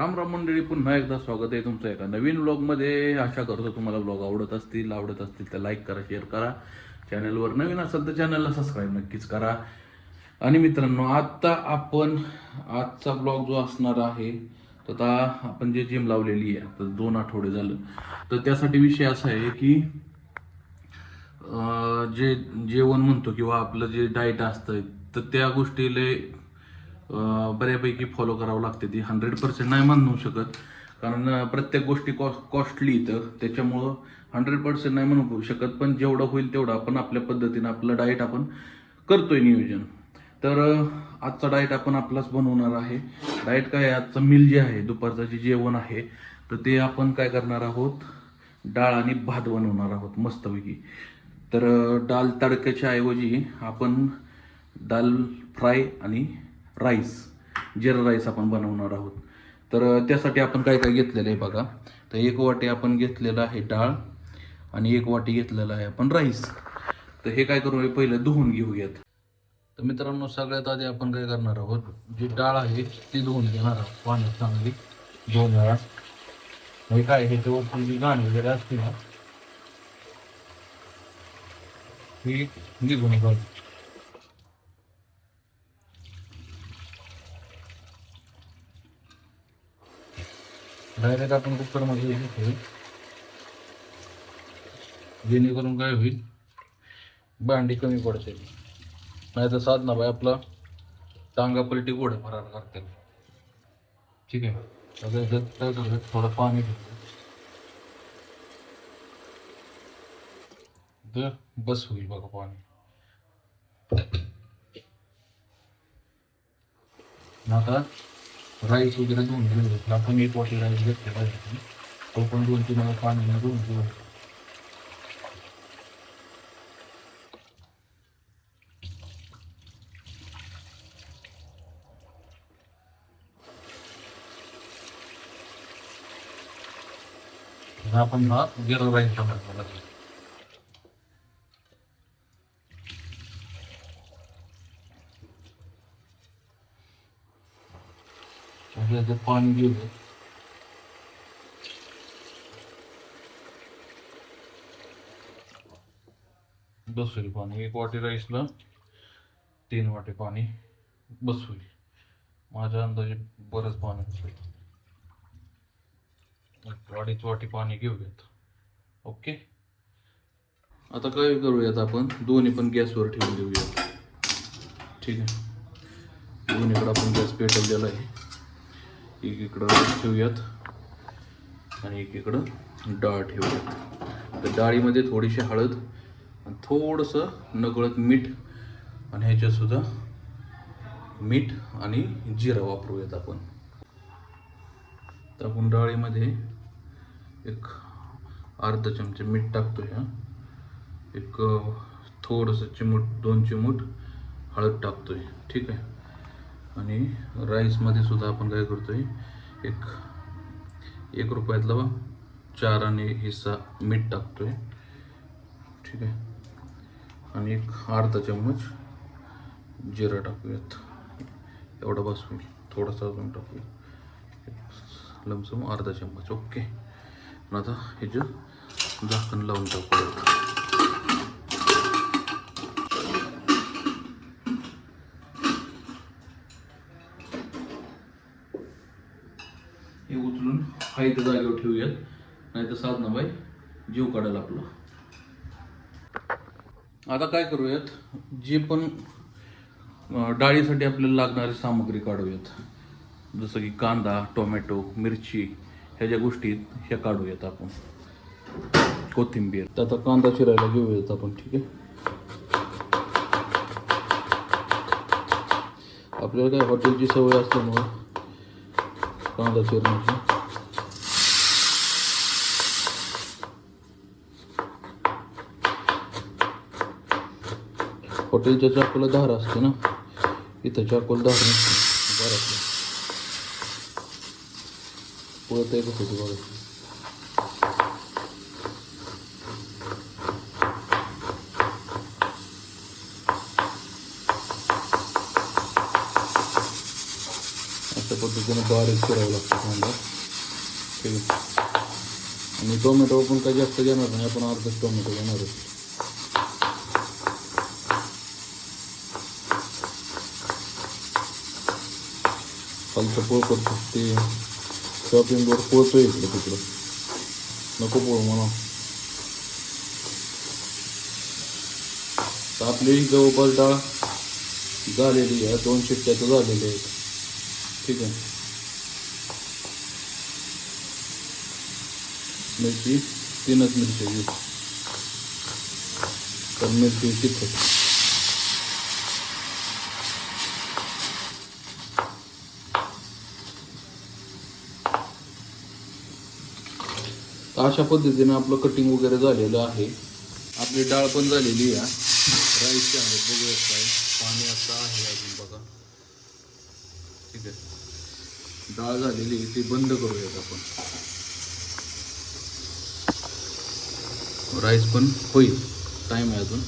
राम राम मंडळी, पुन्हा एकदा स्वागत आहे तुमचं एका नवीन व्लॉगमध्ये. आशा करतो तुम्हाला व्लॉग आवडत असतील तर लाईक करा, शेअर करा. चॅनलवर नवीन असेल तर चॅनलला सबस्क्राईब नक्कीच करा. आणि मित्रांनो, आजचा ब्लॉग जो असणार आहे, तर आता आपण जे जिम लावलेली आहे तर 2 आठवडे झालं, तर त्यासाठी विषय असा आहे की जे जेवण म्हणतो किंवा आपलं जे डाएट असतं, तर त्या गोष्टीला बऱ्यापैकी फॉलो करावं लागते. ती 100% नाही म्हणू शकत, कारण प्रत्येक गोष्टी कॉस्टली, तर त्याच्यामुळं 100% नाही म्हणू शकत. पण जेवढं होईल तेवढं आपण आपल्या पद्धतीनं आपलं डाएट आपण करतोय नियोजन. तर आजचा डाएट आपण आपलाच बनवणार आहे. डाएट काय आहे, आजचं मील जे आहे, दुपारचं जे जेवण आहे, तर ते आपण काय करणार आहोत, डाळ आणि भात बनवणार आहोत मस्तपैकी. तर डाळ तडक्याच्या ऐवजी आपण दाल फ्राय आणि राईस, जिरा राईस आपण बनवणार आहोत. तर त्यासाठी आपण काय काय घेतलेलं आहे बघा. तर 1 वाटी आपण घेतलेलं आहे डाळ आणि 1 वाटी घेतलेला आहे आपण राईस. तर हे काय करू, पहिलं धुवून घेऊयात. तर मित्रांनो, सगळ्यात आधी आपण काय करणार आहोत, जी डाळ आहे ती धुवून घेणार आहोत पाण्यात चांगली 2 वेळा. हे काय, हे तेवढी जी घाण वगैरे असते ना, ही निघून जाईल. डायरेक्ट आपण कुकरमध्ये घेतो, जेणेकरून काय होईल, भांडी कमी पडते. नाही तर साधना बाई आपला टांगा पलटी गोडे फरार करते. ठीक आहे, आता याच्यात काय करूया, थोडं पाणी घेतो, तर बस होईल बघा पाणी. आता राईस वगैरे धुवून घेऊया. आपण 1 वाटी राईस घेतले पाहिजे, तो पण 2-3 वेळा पाणी धुवून घेऊ. आपण हा जिरा राईस बनवला. त्याच्यात पाणी घेऊया. बस होईल पाणी. 1 वाटी राईसला 3 वाटी पाणी बस होईल. माझ्या अंदाजे बरंच पाणी असेल. 2.5 वाटी पाणी घेऊयात. ओके, आता काय करूयात, आपण दोन्ही पण गॅसवर ठेवून देऊयात. ठीक आहे, दोन्हीकडं आपण गॅस पेटवलेला आहे. एकीकडं राईस ठेवूयात आणि एकीकडं डाळ ठेवूयात. तर डाळीमध्ये थोडीशी हळद आणि थोडंसं नकळत मीठ, आणि ह्याच्यात सुद्धा मीठ आणि जिरा वापरूयात आपण. तर आपण डाळीमध्ये एक अर्धा चमचा मीठ टाकतोय, एक थोडंसं चिमूट 2 चिमूट हळद टाकतोय. ठीक आहे, आणि राईसमध्ये सुद्धा आपण काय करतोय, एक रुपयातला 4 आणि हिस्सा मीठ टाकतोय. ठीक आहे, आणि एक अर्धा चम्मच जिरा टाकूयात. एवढा बस होईल. थोडासा अजून टाकूया, लमसम अर्धा चम्मच. ओके, आता ह्याचं झाकण लावून टाकूया. हे उचलून हायच्या जागेवर ठेवूयात, नाही तर साधनाबाई जीव काढायला आपला. आता काय करूयात, जे पण डाळीसाठी आपल्याला लागणारी सामग्री काढूयात. जसं की कांदा, टोमॅटो, मिरची, ह्या ज्या गोष्टी ह्या काढूयात आपण. कोथिंबीर, तर आता कांदा चिरायला घेऊयात आपण. ठीक आहे, आपल्याला काय हॉटेलची सवय असल्यामुळं कांदा चिरण्याची. हॉटेलच्या चाकूला धार असते ना, इथं चाकूला धार नसते. घरातलं पळत आहे कसं ते बघा. अशा पद्धतीने बारीक करावं लागतं कांदा. ठीक आहे. आणि टोमॅटो आपण काही जास्त घेणार नाही, आपण अर्धच टोमॅटो घेणार आहोत. खालचं पोळपट ते शॉपिंगवर पोळतोय इकडं तिकडं, नको पोळू म्हणा. तर आपली जवळपास डाळ झालेली आहे, 2 शिट्ट्या तर झालेल्या आहेत. ठीक आहे. मिरची 3च मिरची घेऊ, तर मिरची तिखट. अशा पद्धतीने आपलं कटिंग वगैरे झालेलं आहे. आपली डाळ पण झालेली आहे. राईसचे आहे, बघूयात काय पाणी असं आहे अजून बघा. ठीक आहे. डाळ झालेली ती बंद करूयात आपण. राईस पण होईल, टाईम आहे अजून.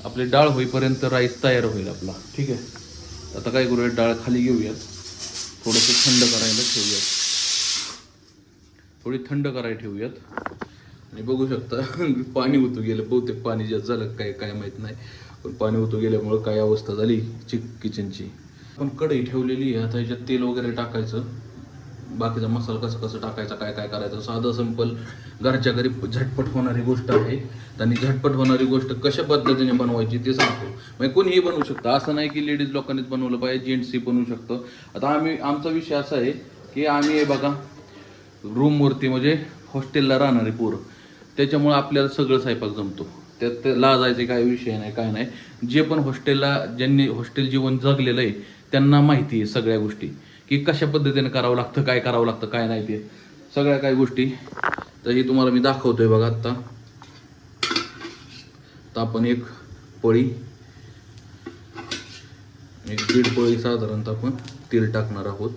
आपली डाळ होईपर्यंत राईस तयार होईल आपला. ठीक आहे. आता काय करूयात, डाळ खाली घेऊयात, थोडंसं थंड करायला ठेवूयात. थोडी थंड करायला ठेवूयात. आणि बघू शकता पाणी उतू गेलं, बहुतेक पाणी जास्त झालं काय काय माहीत नाही, पण पाणी उतू गेल्यामुळं काय अवस्था झाली किचनची. आपण कढई ठेवलेली आहे. आता ह्याच्यात तेल वगैरे टाकायचं, बाकीचा मसाला कसं टाकायचा, काय काय करायचं, साधं सिंपल घरच्या घरी झटपट होणारी गोष्ट आहे. आणि झटपट होणारी गोष्ट कशा पद्धतीने बनवायची ते सांगतो. म्हणजे कोणीही बनवू शकतं, असं नाही की लेडीज लोकांनीच बनवलं पाहिजे, जेंट्सही बनवू शकतं. आता आमचा विषय असा आहे की आम्ही हे बघा रूमवरती म्हणजे हॉस्टेलला राहणारे पोरं, त्याच्यामुळं आपल्याला सगळं स्वयंपाक जमतो. त्यात लाजायचे काही विषय नाही, काय नाही. जे पण ज्यांनी हॉस्टेल जीवन जगलेलं आहे त्यांना माहिती आहे सगळ्या गोष्टी, की कशा पद्धतीने करावं लागतं, काय करावं लागतं, काय नाही, ते सगळ्या काही गोष्टी. तर ही तुम्हाला मी दाखवतोय बघा. आत्ता तर आपण एक पळी, एक 1.5 पळी साधारणतः आपण तेल टाकणार आहोत.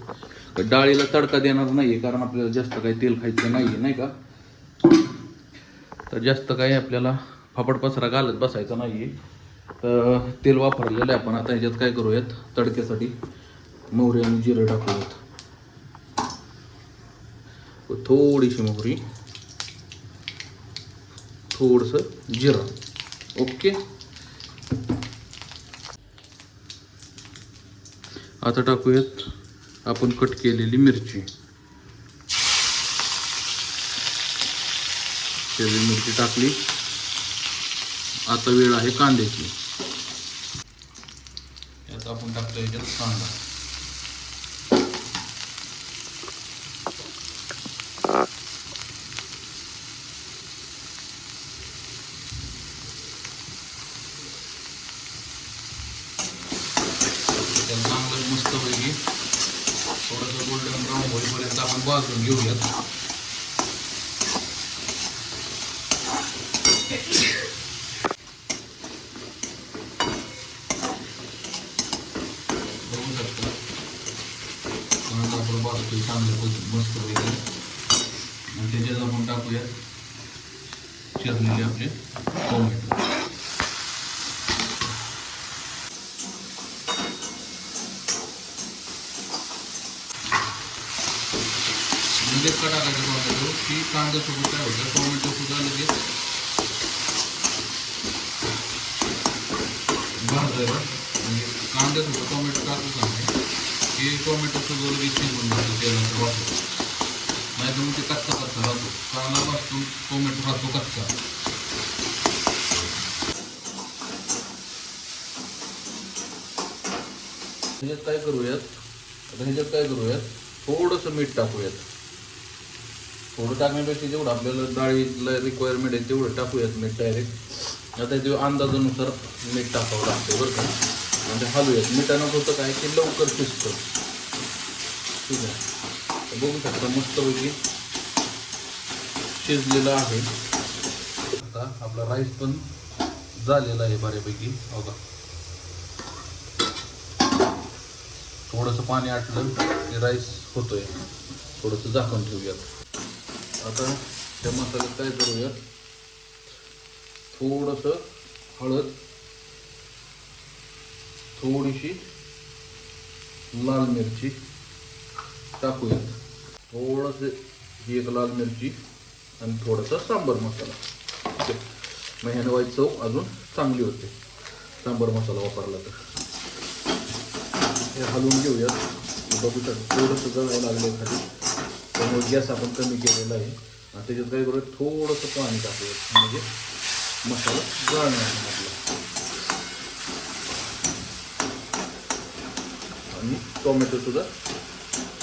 डाळीला तडका देणार नाहीये, कारण आपल्याला जास्त काही तेल खायचं नाहीये, नाही का. तर जास्त काही आपल्याला फापड पसरा घालत बसायचा नाहीये. तर तेल वापरलेलं आहे आपण. आता ह्याच्यात काय करूयात, तडक्यासाठी मोहरी आणि जिरं टाकूयात. थोडीशी मोहरी, थोडंसं जिरं. ओके. आता टाकूयात आपण कट केलेली मिरची. हिरवी मिरची टाकली. आता वेळ आहे कांद्याची. यात आपण टाकतो याच्यात कांदा. चांगलं मस्त पैकी थोडंसं गोल्डन ब्राऊन होईपर्यंत आपण भाजून घेऊयात. बघू शकता कांदा आपण भाजतोय चांगलं मस्त पैकी. आणि त्याच्यात आपण टाकूयात चिरलेले आपले टोमॅटो. लगेच का टाकायचं टोमॅटो, की कांद्यासोबत काय होतं, टोमॅटो सुद्धा लगेच भाजायला. म्हणजे कांद्यासोबत टोमॅटो टाकूच नाही की टोमॅटो सुद्धा लगेच शिजून जातो तेलाचा वापर. नाही तर मग ते कच्चा राहतो, कांदा भाजतो टोमॅटो राहतो कच्चा. ह्याच्यात काय करूयात, थोडंसं मीठ टाकूयात. थोडं टाकण्यापेक्षा जेवढं आपल्याला डाळीला रिक्वायरमेंट आहे तेवढं टाकूयात मीठ डायरेक्ट. आता ते अंदाजानुसार मीठ टाकावं लागतं बरं का. म्हणजे हलूयात. मिठानं होतं काय की लवकर शिजतं. ठीक आहे. बघू शकता मस्तपैकी शिजलेलं आहे. आता आपला राईस पण झालेला आहे बऱ्यापैकी. बघा थोडंसं पाणी आटलं की राईस होतोय. थोडंसं झाकण ठेवूयात. आता त्या मसाल्यात काय करूयात, थोडंसं हळद, थोडीशी लाल मिरची टाकूयात. थोडंसं ही एक लाल मिरची आणि थोडासा सांबार मसाला. ठीक आहे, मग ह्यानं वाईट चव अजून चांगली होते सांबार मसाला वापरला तर. हे हलवून घेऊयात. बघू शकता थोडंसं जळायला लागलं खाली, त्यामुळे गॅस आपण कमी केलेला आहे. आणि त्याच्यात काय करूया, थोडंसं पाणी टाकूयात म्हणजे मसाला जळणार आपला. आणि टोमॅटो सुद्धा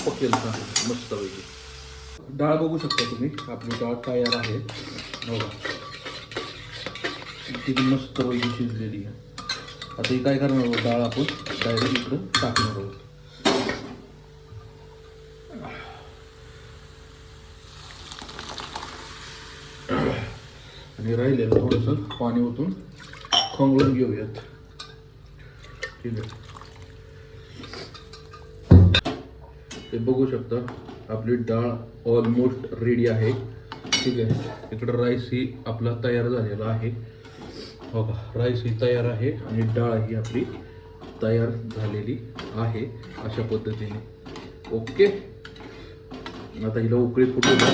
पकेल चांगलं मस्तपैकी. डाळ बघू शकता तुम्ही, आपली डाळ तयार आहे बघा, किती मस्तपैकी शिजलेली आहे. आता हे काय करणार आहोत, डाळ आपण डायरेक्ट इकडं टाकणार आहोत. आणि राहिलेलं थोडंसं पाणी ओतून खंगळून घेऊयात. ठीक आहे, ते बघू शकता आपली डाळ ऑलमोस्ट रेडी आहे. ठीक आहे, इकडं राईस ही आपला तयार झालेला आहे बघा, राईस ही तयार आहे आणि डाळ ही आपली तयार झालेली आहे अशा पद्धतीने. ओके, आता हिला उकळी फुटू द्या,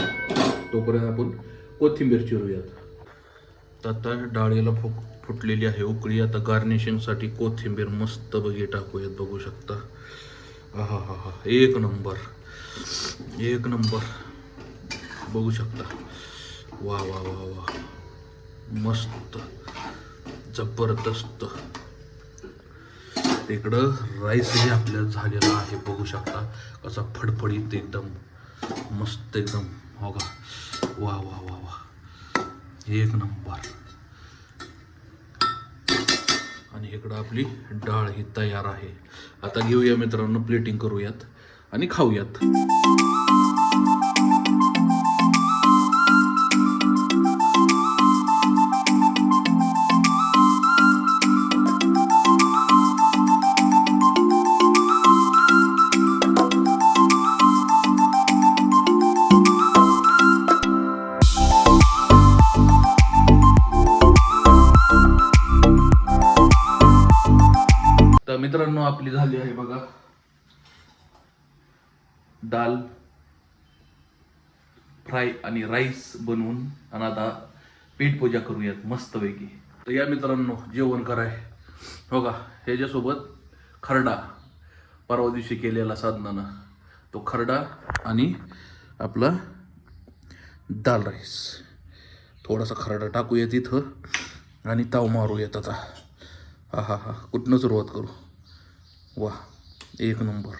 तोपर्यंत आपण कोथिंबीर चिरूयात. आता डाळीला फुटलेली आहे उकळी. आता गार्निशिंगसाठी कोथिंबीर मस्त बघी टाकूयात. बघू शकता, हा हा हा, एक नंबर एक नंबर. बघू शकता, वा वा वा वा, मस्त जबरदस्त. इकडं राईसही आपल्याला झालेला आहे. बघू शकता कसा फडफडीत एकदम मस्त एकदम. हो का, वा वा वा वा, एक नंबर. आणि इकडं आपली डाळ ही तयार आहे. आता घेऊया मित्रांनो, प्लेटिंग करूयात आणि खाऊयात. तर मित्रांनो, आपली झाली आहे बघा डाल फ्राय आणि राईस बनवून. आणि आता पीठ पूजा करूयात मस्तपैकी. तर या मित्रांनो, जेवण कराय हो का, ह्याच्यासोबत खरडा परवा दिवशी केलेला साधनानं, तो खरडा आणि आपला दाल राईस. थोडासा खरडा टाकूयात इथं आणि ताव मारूयात आता. हा हा हा, कुठनं सुरुवात करू, वा एक नंबर.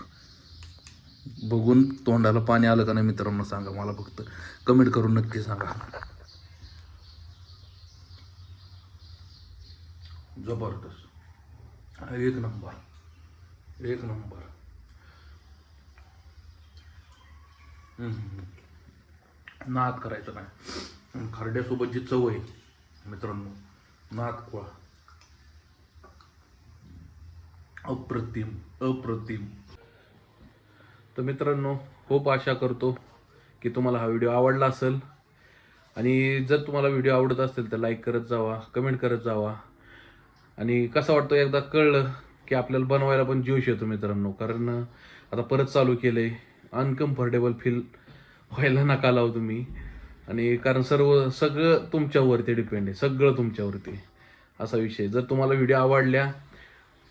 बघून तोंडाला पाणी आलं का नाही मित्रांनो सांगा मला, फक्त कमेंट करून नक्की सांगा. जबरदस्त, एक नंबर एक नंबर. नाद करायचं नाही. खरड्यासोबत जी चव आहे मित्रांनो, नाद खोळा, अप्रतिम अप्रतिम. तर मित्रांनो, खूप आशा करतो की तुम्हाला हा व्हिडिओ आवडला असेल. आणि जर तुम्हाला व्हिडिओ आवडत असेल तर लाईक करत जावा, कमेंट करत जावा. आणि कसं वाटतं एकदा कळलं की आपल्याला बनवायला पण जोश येतो मित्रांनो. कारण आता परत चालू केलं आहे, अनकम्फर्टेबल फील व्हायला नका लावू तुम्ही. आणि कारण सगळं तुमच्यावरती डिपेंड आहे, सगळं तुमच्यावरती असा विषय. जर तुम्हाला व्हिडिओ आवडल्या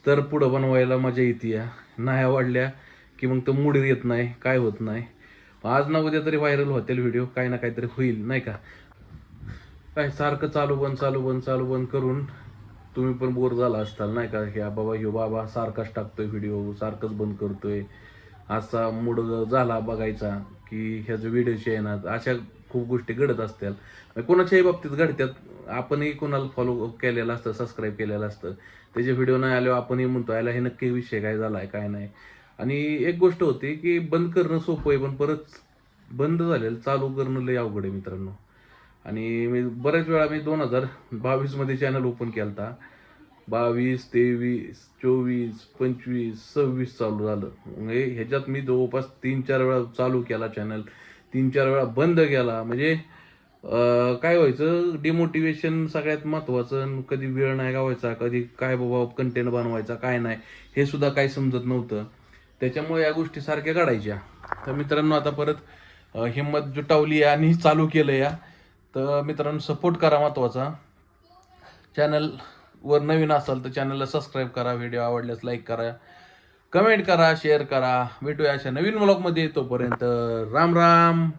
तर पुढं बनवायला मजा येते, या नाही आवडल्या की मग तो मूड येत नाही, काय होत नाही. आज ना उद्या तरी व्हायरल होतील व्हिडिओ, काही ना काहीतरी होईल नाही का. काय सारखं चालू बंद चालू बंद चालू बंद करून तुम्ही पण बोर झाला असताल नाही का, ह्या बाबा ह्यो बाबा सारखाच टाकतोय व्हिडिओ, सारखंच बंद करतोय. असा मूड झाला बघायचा की ह्याचं व्हिडिओचे येणार. अशा खूप गोष्टी घडत असतात, कोणाच्याही बाबतीत घडतात. आपणही कोणाला फॉलो केलेलं असतं, सबस्क्राईब केलेलं असतं, त्याचे व्हिडिओ नाही आल्यावर आपणही म्हणतो याला हे नक्की विषय काय झाला आहे काय नाही. आणि एक गोष्ट होती की बंद करणं सोपं आहे, पण परत बंद झालेलं चालू करणं लय अवघड आहे मित्रांनो. आणि मी बऱ्याच वेळा 2022 मध्ये चॅनल ओपन केला होता. 22, 23, 24, 25, 26 चालू झालं. म्हणजे ह्याच्यात मी जवळपास 3-4 वेळा चालू केला चॅनल, 3-4 वेळा बंद केला. म्हणजे काय व्हायचं, डिमोटिवेशन सगळ्यात महत्त्वाचं. कधी वेळ नाही गावायचा, कधी काय बाबा कंटेंट बनवायचा काय नाही हे सुद्धा काही समजत नव्हतं. त्याच्यामुळे या गोष्टी सारख्या काढायच्या. तर मित्रांनो आता परत हिंमत जुटावली आणि चालू केलं या. तर मित्रांनो सपोर्ट करा महत्त्वाचा. चॅनलवर नवीन असाल तर चॅनलला सबस्क्राईब करा, व्हिडिओ आवडल्यास लाईक करा, कमेंट करा, शेअर करा. भेटूया अशा नवीन व्लॉगमध्ये. तोपर्यंत राम राम.